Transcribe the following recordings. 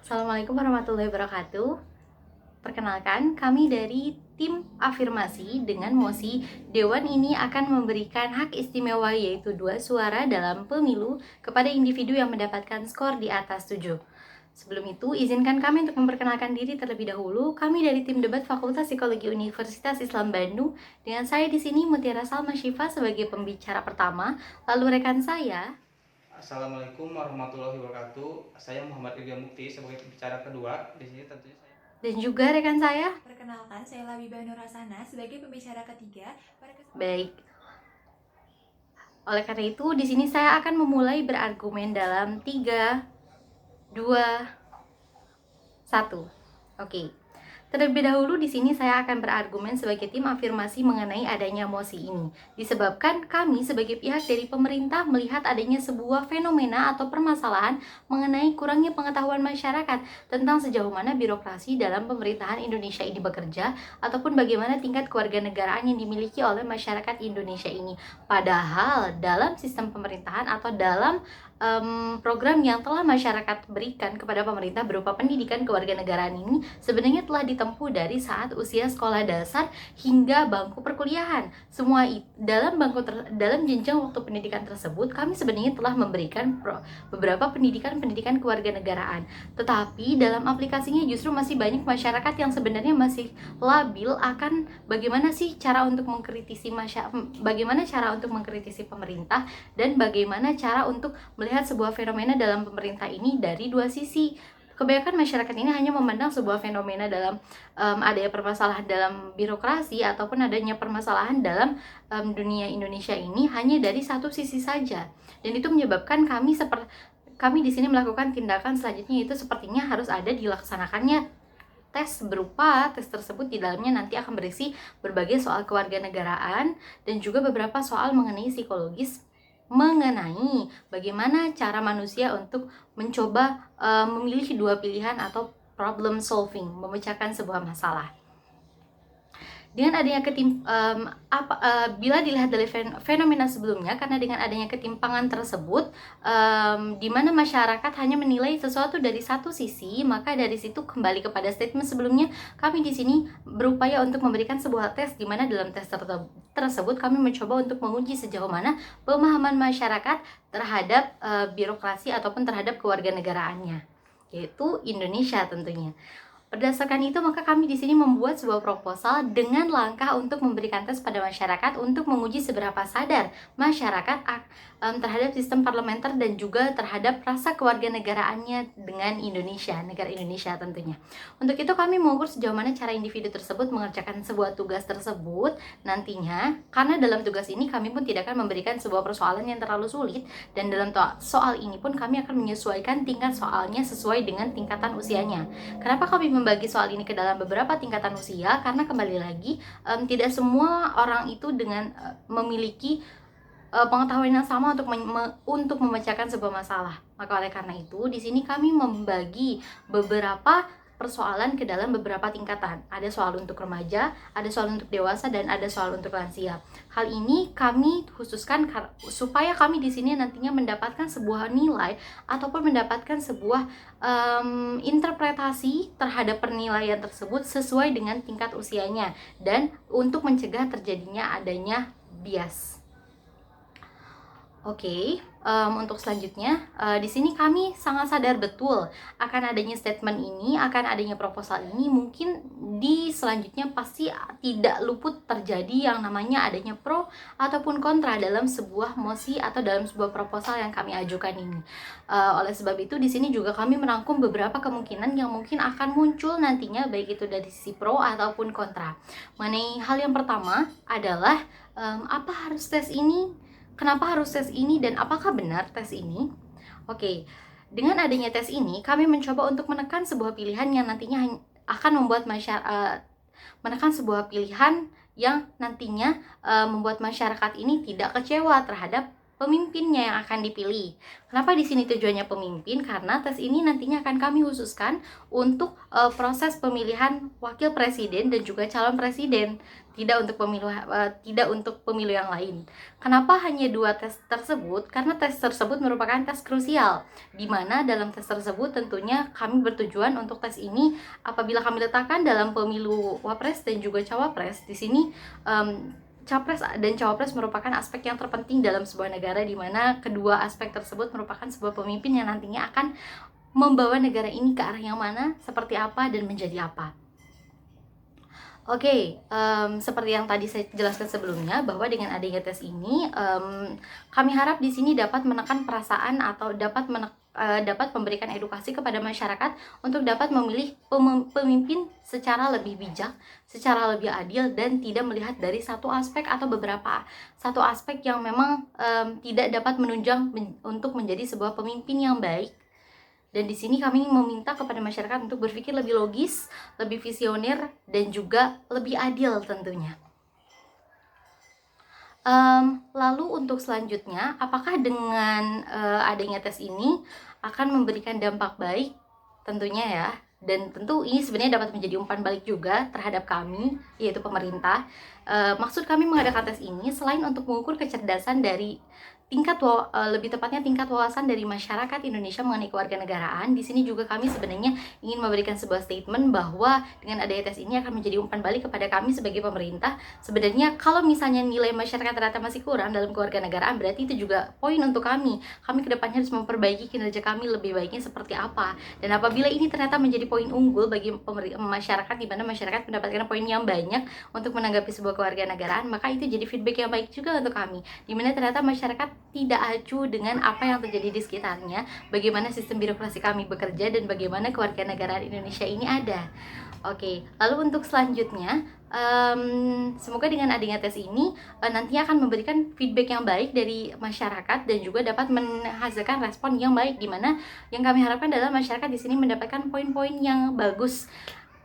Assalamualaikum warahmatullahi wabarakatuh. Perkenalkan, kami dari tim afirmasi dengan mosi Dewan ini akan memberikan hak istimewa yaitu 2 suara dalam pemilu kepada individu yang mendapatkan skor di atas 7. Sebelum itu, izinkan kami untuk memperkenalkan diri terlebih dahulu. Kami dari tim debat Fakultas Psikologi Universitas Islam Bandung. Dengan saya di sini Mutiara Salma Syifa sebagai pembicara pertama, lalu rekan saya. Assalamualaikum warahmatullahi wabarakatuh. Saya Muhammad Ilya Mukti sebagai pembicara kedua. Di sini tentunya saya. Dan juga rekan saya. Perkenalkan, saya Labibah Nurasana sebagai pembicara ketiga. Baik. Oleh karena itu, di sini saya akan memulai berargumen dalam 3, 2, 1. Oke. Terlebih dahulu di sini saya akan berargumen sebagai tim afirmasi mengenai adanya mosi ini. Disebabkan kami sebagai pihak dari pemerintah melihat adanya sebuah fenomena atau permasalahan mengenai kurangnya pengetahuan masyarakat tentang sejauh mana birokrasi dalam pemerintahan Indonesia ini bekerja ataupun bagaimana tingkat kewarganegaraan yang dimiliki oleh masyarakat Indonesia ini. Padahal dalam sistem pemerintahan atau dalam program yang telah masyarakat berikan kepada pemerintah berupa pendidikan kewarganegaraan ini sebenarnya telah ditempuh dari saat usia sekolah dasar hingga bangku perkuliahan. Semua dalam jenjang waktu pendidikan tersebut kami sebenarnya telah memberikan beberapa pendidikan kewarganegaraan. Tetapi dalam aplikasinya justru masih banyak masyarakat yang sebenarnya masih labil akan bagaimana cara untuk mengkritisi pemerintah dan bagaimana cara untuk melihat sebuah fenomena dalam pemerintah ini dari dua sisi. Kebanyakan masyarakat ini hanya memandang sebuah fenomena dalam adanya permasalahan dalam birokrasi ataupun adanya permasalahan dalam dunia Indonesia ini hanya dari satu sisi saja, dan itu menyebabkan kami di sini melakukan tindakan selanjutnya, itu sepertinya harus ada dilaksanakannya tes tersebut. Di dalamnya nanti akan berisi berbagai soal kewarganegaraan dan juga beberapa soal mengenai psikologis mengenai bagaimana cara manusia untuk mencoba memilih dua pilihan atau problem solving, memecahkan sebuah masalah. Dengan adanya bila dilihat dari fenomena sebelumnya, karena dengan adanya ketimpangan tersebut, di mana masyarakat hanya menilai sesuatu dari satu sisi, maka dari situ kembali kepada statement sebelumnya, kami di sini berupaya untuk memberikan sebuah tes, di mana dalam tes tersebut kami mencoba untuk menguji sejauh mana pemahaman masyarakat terhadap birokrasi ataupun terhadap kewarganegaraannya, yaitu Indonesia tentunya. Berdasarkan itu, maka kami di sini membuat sebuah proposal dengan langkah untuk memberikan tes pada masyarakat untuk menguji seberapa sadar masyarakat terhadap sistem parlementer dan juga terhadap rasa kewarganegaraannya dengan Indonesia, negara Indonesia tentunya. Untuk itu kami mengukur sejauh mana cara individu tersebut mengerjakan sebuah tugas tersebut nantinya, karena dalam tugas ini kami pun tidak akan memberikan sebuah persoalan yang terlalu sulit, dan dalam soal ini pun kami akan menyesuaikan tingkat soalnya sesuai dengan tingkatan usianya. Kenapa kami membagi soal ini ke dalam beberapa tingkatan usia? Karena kembali lagi, tidak semua orang itu dengan memiliki pengetahuan yang sama untuk memecahkan sebuah masalah. Maka oleh karena itu, di sini kami membagi beberapa persoalan ke dalam beberapa tingkatan. Ada soal untuk remaja, ada soal untuk dewasa, dan ada soal untuk lansia. Hal ini kami khususkan supaya kami di sini nantinya mendapatkan sebuah nilai ataupun mendapatkan sebuah interpretasi terhadap penilaian tersebut sesuai dengan tingkat usianya, dan untuk mencegah terjadinya adanya bias. Oke, untuk selanjutnya, di sini kami sangat sadar betul akan adanya statement ini, akan adanya proposal ini. Mungkin di selanjutnya pasti tidak luput terjadi yang namanya adanya pro ataupun kontra dalam sebuah mosi atau dalam sebuah proposal yang kami ajukan ini. Oleh sebab itu, di sini juga kami merangkum beberapa kemungkinan yang mungkin akan muncul nantinya, baik itu dari sisi pro ataupun kontra. Mengenai hal yang pertama adalah apa harus tes ini? Kenapa harus tes ini dan apakah benar tes ini? Oke, dengan adanya tes ini, kami mencoba untuk menekan sebuah pilihan yang nantinya akan membuat menekan sebuah pilihan yang nantinya membuat masyarakat ini tidak kecewa terhadap pemimpinnya yang akan dipilih. Kenapa di sini tujuannya pemimpin? Karena tes ini nantinya akan kami khususkan untuk proses pemilihan wakil presiden dan juga calon presiden, tidak untuk pemilu yang lain. Kenapa hanya 2 tes tersebut? Karena tes tersebut merupakan tes krusial, di mana dalam tes tersebut tentunya kami bertujuan untuk tes ini apabila kami letakkan dalam pemilu wapres dan juga cawapres. Di sini Capres dan cawapres merupakan aspek yang terpenting dalam sebuah negara, di mana kedua aspek tersebut merupakan sebuah pemimpin yang nantinya akan membawa negara ini ke arah yang mana, seperti apa, dan menjadi apa. Oke, seperti yang tadi saya jelaskan sebelumnya, bahwa dengan adanya tes ini, kami harap di sini dapat menekan perasaan atau dapat memberikan edukasi kepada masyarakat untuk dapat memilih pemimpin secara lebih bijak, secara lebih adil, dan tidak melihat dari satu aspek atau satu aspek yang memang tidak dapat menunjang untuk menjadi sebuah pemimpin yang baik. Dan di sini kami meminta kepada masyarakat untuk berpikir lebih logis, lebih visioner, dan juga lebih adil tentunya. Lalu untuk selanjutnya, apakah dengan adanya tes ini akan memberikan dampak baik? Tentunya ya. Dan tentu ini sebenarnya dapat menjadi umpan balik juga terhadap kami, yaitu pemerintah. Maksud kami mengadakan tes ini selain untuk mengukur kecerdasan dari lebih tepatnya tingkat wawasan dari masyarakat Indonesia mengenai kewarganegaraan. Di sini juga kami sebenarnya ingin memberikan sebuah statement bahwa dengan adanya tes ini akan menjadi umpan balik kepada kami sebagai pemerintah. Sebenarnya kalau misalnya nilai masyarakat ternyata masih kurang dalam kewarganegaraan, berarti itu juga poin untuk kami. Kami kedepannya harus memperbaiki kinerja kami lebih baiknya seperti apa. Dan apabila ini ternyata menjadi poin unggul bagi masyarakat, di mana masyarakat mendapatkan poin yang banyak untuk menanggapi sebuah kewarganegaraan, maka itu jadi feedback yang baik juga untuk kami, di mana ternyata masyarakat tidak acuh dengan apa yang terjadi di sekitarnya, bagaimana sistem birokrasi kami bekerja, dan bagaimana kewarganegaraan Indonesia ini ada. Oke, lalu untuk selanjutnya, semoga dengan adanya tes ini nantinya akan memberikan feedback yang baik dari masyarakat dan juga dapat menghasilkan respon yang baik, di mana yang kami harapkan adalah masyarakat di sini mendapatkan poin-poin yang bagus.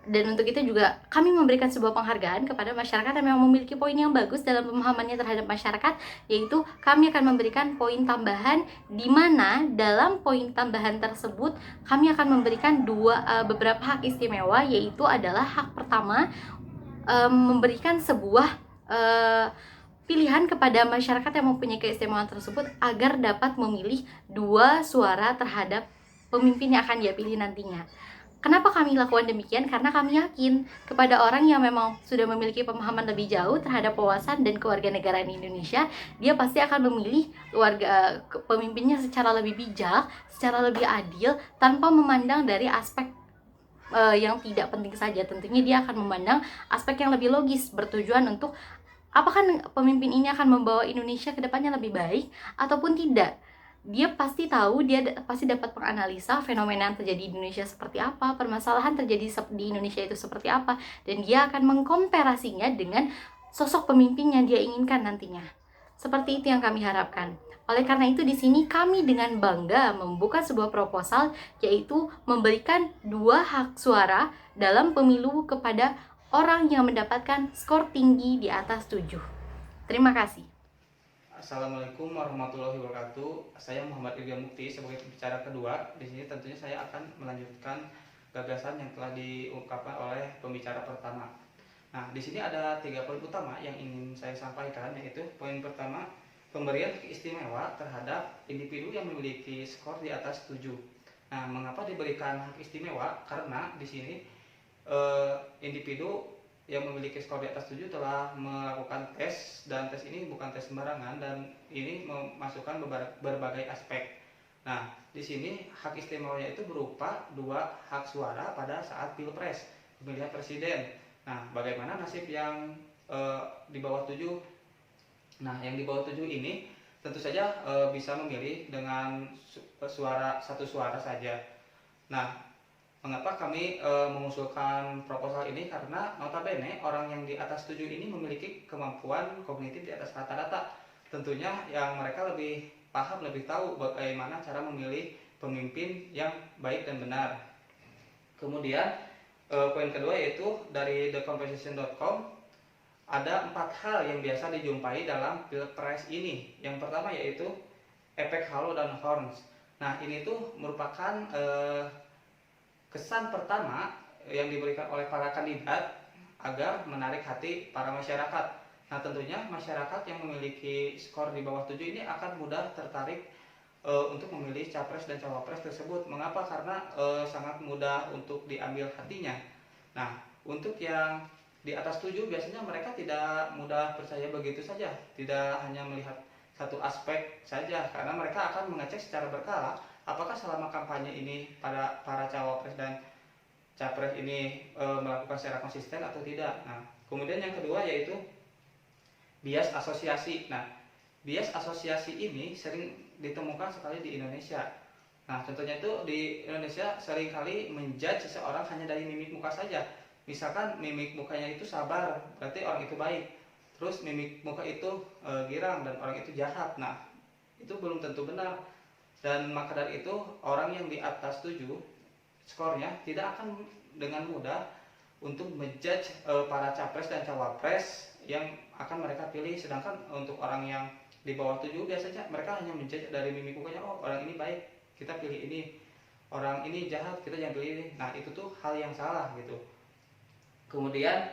Dan untuk itu juga kami memberikan sebuah penghargaan kepada masyarakat yang memang memiliki poin yang bagus dalam pemahamannya terhadap masyarakat, yaitu kami akan memberikan poin tambahan, di mana dalam poin tambahan tersebut kami akan memberikan beberapa hak istimewa, yaitu adalah hak pertama, memberikan sebuah pilihan kepada masyarakat yang mempunyai keistimewaan tersebut agar dapat memilih 2 suara terhadap pemimpin yang akan dia pilih nantinya. Kenapa kami lakukan demikian? Karena kami yakin kepada orang yang memang sudah memiliki pemahaman lebih jauh terhadap wawasan dan kewarganegaraan Indonesia, dia pasti akan memilih pemimpinnya secara lebih bijak, secara lebih adil, tanpa memandang dari aspek yang tidak penting saja. Tentunya dia akan memandang aspek yang lebih logis, bertujuan untuk apakah pemimpin ini akan membawa Indonesia ke depannya lebih baik ataupun tidak. Dia pasti tahu, dia pasti dapat menganalisa fenomena yang terjadi di Indonesia seperti apa, permasalahan terjadi di Indonesia itu seperti apa, dan dia akan mengkomparasinya dengan sosok pemimpin yang dia inginkan nantinya. Seperti itu yang kami harapkan. Oleh karena itu di sini kami dengan bangga membuka sebuah proposal, yaitu memberikan 2 hak suara dalam pemilu kepada orang yang mendapatkan skor tinggi di atas 7. Terima kasih. Assalamualaikum warahmatullahi wabarakatuh. Saya Muhammad Ilya Mukti sebagai pembicara kedua. Di sini tentunya saya akan melanjutkan gagasan yang telah diungkapkan oleh pembicara pertama. Nah, di sini ada 3 poin utama yang ingin saya sampaikan, yaitu poin pertama, pemberian hak istimewa terhadap individu yang memiliki skor di atas 7. Nah, mengapa diberikan hak istimewa? Karena di sini individu yang memiliki skor di atas 7 telah melakukan tes, dan tes ini bukan tes sembarangan dan ini memasukkan berbagai aspek. Nah, di sini hak istimewanya itu berupa 2 hak suara pada saat pilpres, pemilihan presiden. Nah, bagaimana nasib yang di bawah 7? Nah, yang di bawah 7 ini tentu saja bisa memilih dengan satu suara saja. Nah, mengapa kami mengusulkan proposal ini? Karena notabene orang yang di atas 7 ini memiliki kemampuan kognitif di atas rata-rata. Tentunya yang mereka lebih paham, lebih tahu bagaimana cara memilih pemimpin yang baik dan benar. Kemudian poin kedua yaitu dari thecomposition.com, ada 4 hal yang biasa dijumpai dalam pilpres ini. Yang pertama yaitu efek halo dan horns. Nah, ini tuh merupakan kesan pertama yang diberikan oleh para kandidat agar menarik hati para masyarakat. Nah, tentunya masyarakat yang memiliki skor di bawah 7 ini akan mudah tertarik untuk memilih capres dan cawapres tersebut. Mengapa? Karena sangat mudah untuk diambil hatinya. Nah, untuk yang di atas 7 biasanya mereka tidak mudah percaya begitu saja, tidak hanya melihat satu aspek saja, karena mereka akan mengecek secara berkala apakah selama kampanye ini para cawapres dan capres ini melakukan secara konsisten atau tidak. Nah, kemudian yang kedua yaitu bias asosiasi. Nah, bias asosiasi ini sering ditemukan sekali di Indonesia. Nah, contohnya itu di Indonesia seringkali menjudge seseorang hanya dari mimik muka saja. Misalkan mimik mukanya itu sabar, berarti orang itu baik. Terus mimik muka itu girang dan orang itu jahat. Nah, itu belum tentu benar. Dan maka dari itu orang yang di atas 7 skornya tidak akan dengan mudah untuk menjudge para capres dan cawapres yang akan mereka pilih. Sedangkan untuk orang yang di bawah 7 biasanya mereka hanya menjudge dari mimik mukanya, oh orang ini baik, kita pilih ini. Orang ini jahat, kita jangan pilih ini. Nah, itu tuh hal yang salah gitu. Kemudian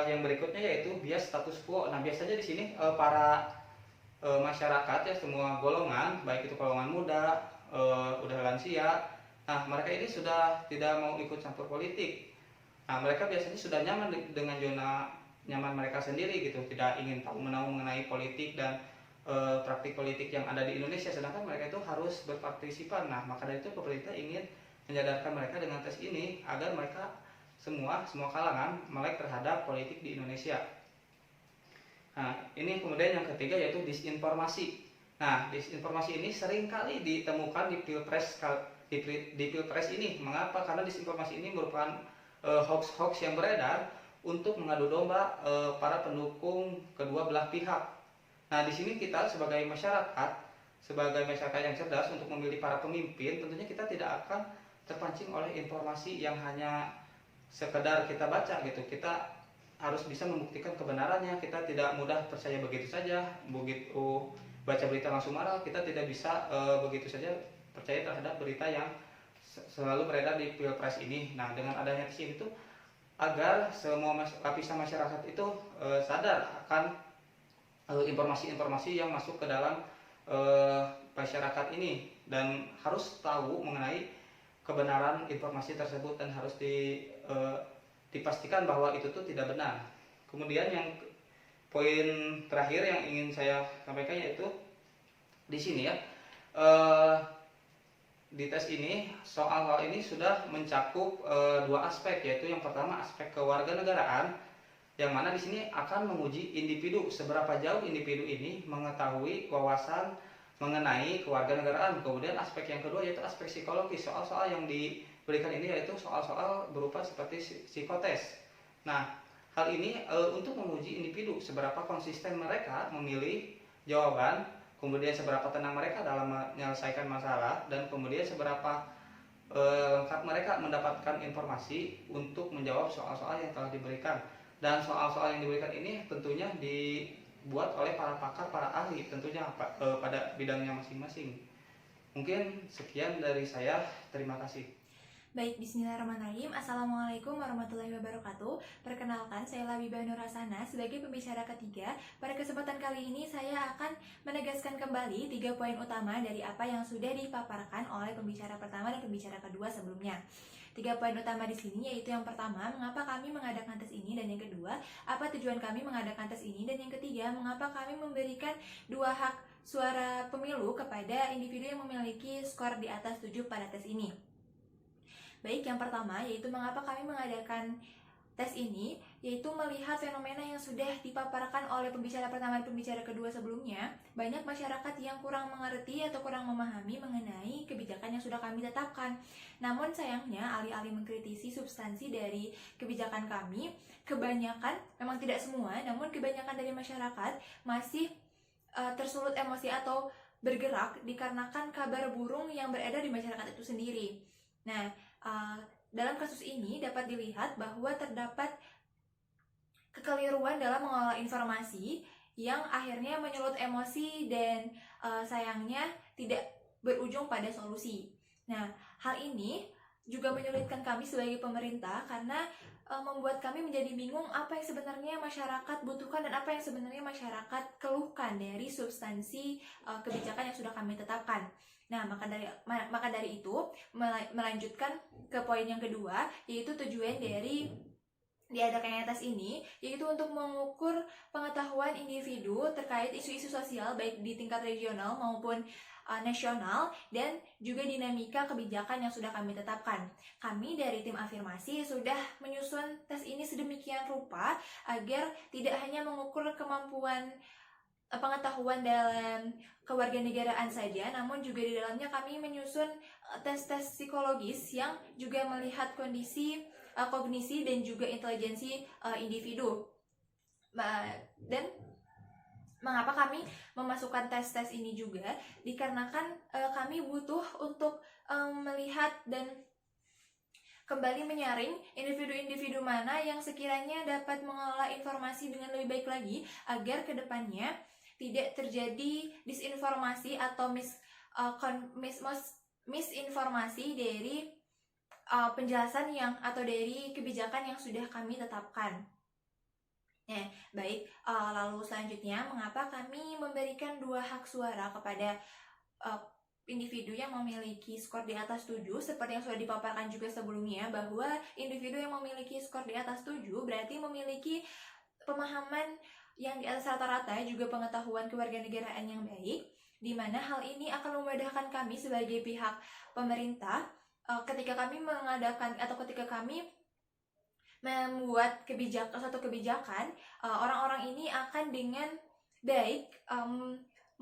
yang berikutnya yaitu bias status quo. Nah, biasanya di sini para masyarakat ya, semua golongan, baik itu golongan muda, udah lansia, nah mereka ini sudah tidak mau ikut campur politik. Nah, mereka biasanya sudah nyaman dengan zona nyaman mereka sendiri gitu, tidak ingin tahu menahu mengenai politik dan praktik politik yang ada di Indonesia, sedangkan mereka itu harus berpartisipan. Nah, maka dari itu pemerintah ingin menyadarkan mereka dengan tes ini agar mereka semua kalangan melek terhadap politik di Indonesia. Nah, ini kemudian yang ketiga yaitu disinformasi. Nah, disinformasi ini seringkali ditemukan di pilpres ini. Mengapa? Karena disinformasi ini merupakan hoax-hoax yang beredar untuk mengadu domba para pendukung kedua belah pihak. Nah, di sini kita sebagai masyarakat yang cerdas untuk memilih para pemimpin, tentunya kita tidak akan terpancing oleh informasi yang hanya sekedar kita baca gitu. Kita harus bisa membuktikan kebenarannya. Kita tidak mudah percaya begitu saja. Begitu baca berita langsung marah, kita tidak bisa begitu saja percaya terhadap berita yang selalu beredar di pilpres ini. Nah, dengan adanya di sini tuh agar semua lapisan masyarakat itu sadar akan informasi-informasi yang masuk ke dalam masyarakat ini, dan harus tahu mengenai kebenaran informasi tersebut dan harus dipastikan bahwa itu tuh tidak benar. Kemudian yang poin terakhir yang ingin saya sampaikan yaitu di sini ya, di tes ini soal ini sudah mencakup dua aspek, yaitu yang pertama aspek kewarganegaraan, yang mana di sini akan menguji individu, seberapa jauh individu ini mengetahui wawasan mengenai kewarganegaraan. Kemudian aspek yang kedua yaitu aspek psikologis. Soal-soal yang diberikan ini yaitu soal-soal berupa seperti psikotes. Nah, hal ini untuk menguji individu seberapa konsisten mereka memilih jawaban, kemudian seberapa tenang mereka dalam menyelesaikan masalah, dan kemudian seberapa lengkap mereka mendapatkan informasi untuk menjawab soal-soal yang telah diberikan. Dan soal-soal yang diberikan ini tentunya dibuat oleh para pakar, para ahli tentunya pada bidangnya masing-masing. Mungkin sekian dari saya, terima kasih. Baik, bismillahirrahmanirrahim. Assalamualaikum warahmatullahi wabarakatuh. Perkenalkan, saya Labibah Nurasana sebagai pembicara ketiga. Pada kesempatan kali ini saya akan menegaskan kembali 3 poin utama dari apa yang sudah dipaparkan oleh pembicara pertama dan pembicara kedua sebelumnya. 3 poin utama di sini yaitu yang pertama, mengapa kami mengadakan tes ini, dan yang kedua, apa tujuan kami mengadakan tes ini, dan yang ketiga, mengapa kami memberikan 2 hak suara pemilu kepada individu yang memiliki skor di atas 7 pada tes ini. Baik, yang pertama yaitu mengapa kami mengadakan tes ini, yaitu melihat fenomena yang sudah dipaparkan oleh pembicara pertama dan pembicara kedua sebelumnya. Banyak masyarakat yang kurang mengerti atau kurang memahami mengenai kebijakan yang sudah kami tetapkan. Namun sayangnya, alih-alih mengkritisi substansi dari kebijakan kami, kebanyakan, memang tidak semua, namun kebanyakan dari masyarakat masih tersulut emosi atau bergerak dikarenakan kabar burung yang beredar di masyarakat itu sendiri. Nah, dalam kasus ini dapat dilihat bahwa terdapat kekeliruan dalam mengelola informasi yang akhirnya menyulut emosi dan sayangnya tidak berujung pada solusi. Nah, hal ini juga menyulitkan kami sebagai pemerintah karena membuat kami menjadi bingung apa yang sebenarnya masyarakat butuhkan dan apa yang sebenarnya masyarakat keluhkan dari substansi kebijakan yang sudah kami tetapkan. Nah, maka dari itu melanjutkan ke poin yang kedua, yaitu tujuan dari diadakannya tes ini, yaitu untuk mengukur pengetahuan individu terkait isu-isu sosial baik di tingkat regional maupun nasional dan juga dinamika kebijakan yang sudah kami tetapkan. Kami dari tim afirmasi sudah menyusun tes ini sedemikian rupa agar tidak hanya mengukur kemampuan pengetahuan dalam kewarganegaraan saja, namun juga di dalamnya kami menyusun tes-tes psikologis yang juga melihat kondisi kognisi dan juga intelijensi individu. Dan mengapa kami memasukkan tes-tes ini juga? Dikarenakan kami butuh untuk melihat dan kembali menyaring individu-individu mana yang sekiranya dapat mengelola informasi dengan lebih baik lagi agar kedepannya tidak terjadi disinformasi atau misinformasi dari penjelasan atau dari kebijakan yang sudah kami tetapkan. Nah, baik, lalu selanjutnya mengapa kami memberikan 2 hak suara kepada individu yang memiliki skor di atas 7, seperti yang sudah dipaparkan juga sebelumnya, bahwa individu yang memiliki skor di atas 7 berarti memiliki pemahaman yang di atas rata-rata, juga pengetahuan kewarganegaraan yang baik, di mana hal ini akan memudahkan kami sebagai pihak pemerintah ketika kami mengadakan atau ketika kami membuat suatu kebijakan, orang-orang ini akan dengan baik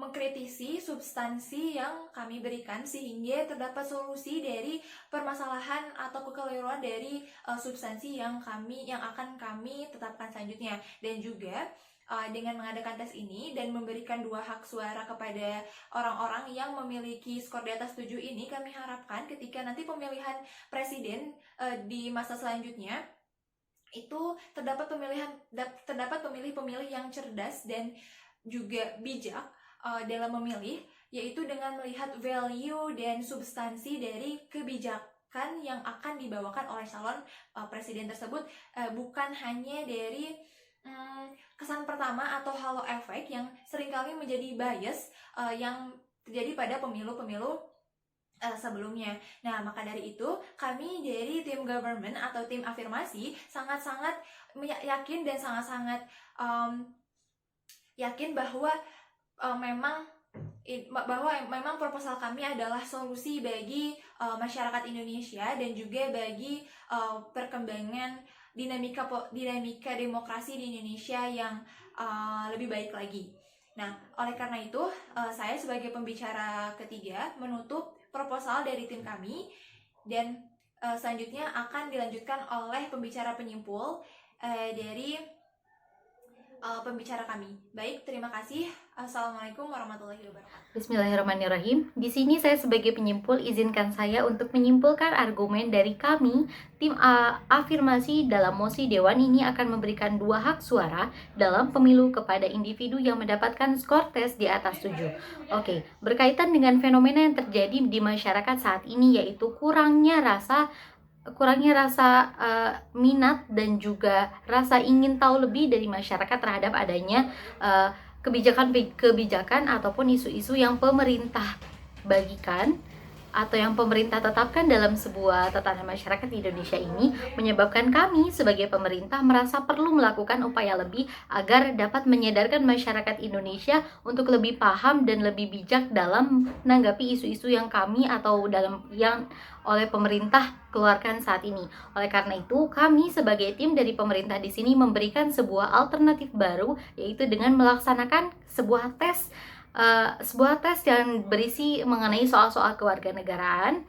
mengkritisi substansi yang kami berikan sehingga terdapat solusi dari permasalahan atau kekeliruan dari substansi yang akan kami tetapkan selanjutnya. Dan juga dengan mengadakan tes ini dan memberikan 2 hak suara kepada orang-orang yang memiliki skor di atas 7 ini, kami harapkan ketika nanti pemilihan presiden di masa selanjutnya itu terdapat pemilih-pemilih yang cerdas dan juga bijak dalam memilih, yaitu dengan melihat value dan substansi dari kebijakan yang akan dibawakan oleh calon presiden tersebut, bukan hanya dari kesan pertama atau halo efek yang seringkali menjadi bias yang terjadi pada pemilu-pemilu sebelumnya. Nah, maka dari itu kami dari tim government atau tim afirmasi sangat-sangat yakin dan sangat-sangat yakin bahwa memang proposal kami adalah solusi bagi masyarakat Indonesia dan juga bagi perkembangan dinamika demokrasi di Indonesia yang lebih baik lagi. Nah, oleh karena itu saya sebagai pembicara ketiga menutup proposal dari tim kami, dan selanjutnya akan dilanjutkan oleh pembicara penyimpul dari pembicara kami. Baik, terima kasih. Assalamualaikum warahmatullahi wabarakatuh. Bismillahirrahmanirrahim. Di sini saya sebagai penyimpul izinkan saya untuk menyimpulkan argumen dari kami. Tim afirmasi dalam mosi Dewan ini akan memberikan 2 hak suara dalam pemilu kepada individu yang mendapatkan skor tes di atas 7. Oke, berkaitan dengan fenomena yang terjadi di masyarakat saat ini, yaitu kurangnya rasa minat dan juga rasa ingin tahu lebih dari masyarakat terhadap adanya kebijakan ataupun isu-isu yang pemerintah bagikan atau yang pemerintah tetapkan dalam sebuah tatanan masyarakat di Indonesia ini, menyebabkan kami sebagai pemerintah merasa perlu melakukan upaya lebih agar dapat menyadarkan masyarakat Indonesia untuk lebih paham dan lebih bijak dalam menanggapi isu-isu yang kami atau yang oleh pemerintah keluarkan saat ini. Oleh karena itu, kami sebagai tim dari pemerintah di sini memberikan sebuah alternatif baru, yaitu dengan melaksanakan sebuah tes yang berisi mengenai soal-soal kewarganegaraan,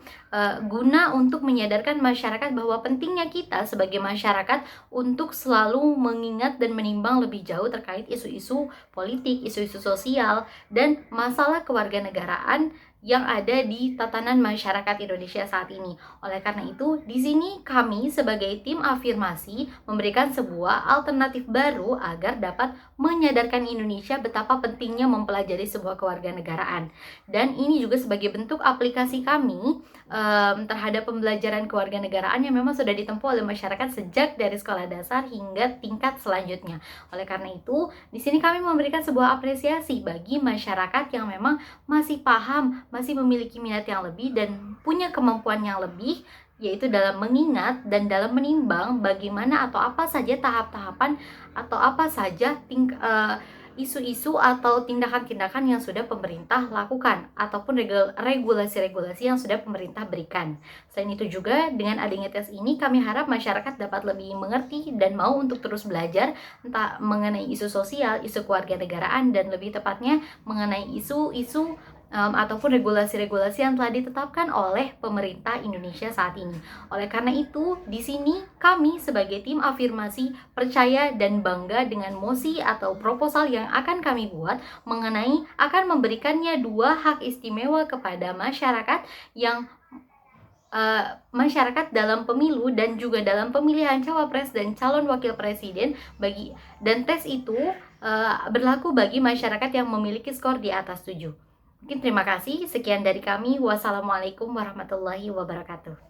guna untuk menyadarkan masyarakat bahwa pentingnya kita sebagai masyarakat untuk selalu mengingat dan menimbang lebih jauh terkait isu-isu politik, isu-isu sosial, dan masalah kewarganegaraan yang ada di tatanan masyarakat Indonesia saat ini. Oleh karena itu, di sini kami sebagai tim afirmasi memberikan sebuah alternatif baru agar dapat menyadarkan Indonesia betapa pentingnya mempelajari sebuah kewarganegaraan. Dan ini juga sebagai bentuk aplikasi kami terhadap pembelajaran kewarganegaraan yang memang sudah ditempuh oleh masyarakat sejak dari sekolah dasar hingga tingkat selanjutnya. Oleh karena itu, di sini kami memberikan sebuah apresiasi bagi masyarakat yang memang masih paham, masih memiliki minat yang lebih dan punya kemampuan yang lebih, yaitu dalam mengingat dan dalam menimbang bagaimana atau apa saja tahap-tahapan atau apa saja isu-isu atau tindakan-tindakan yang sudah pemerintah lakukan ataupun regulasi-regulasi yang sudah pemerintah berikan. Selain itu juga dengan adanya tes ini kami harap masyarakat dapat lebih mengerti dan mau untuk terus belajar entah mengenai isu sosial, isu kewarganegaraan, dan lebih tepatnya mengenai isu-isu ataupun regulasi-regulasi yang telah ditetapkan oleh pemerintah Indonesia saat ini. Oleh karena itu, di sini kami sebagai tim afirmasi percaya dan bangga dengan mosi atau proposal yang akan kami buat mengenai akan memberikannya 2 hak istimewa kepada masyarakat yang masyarakat dalam pemilu dan juga dalam pemilihan cawapres dan calon wakil presiden dan tes itu berlaku bagi masyarakat yang memiliki skor di atas 7. Mungkin terima kasih. Sekian dari kami. Wassalamualaikum warahmatullahi wabarakatuh.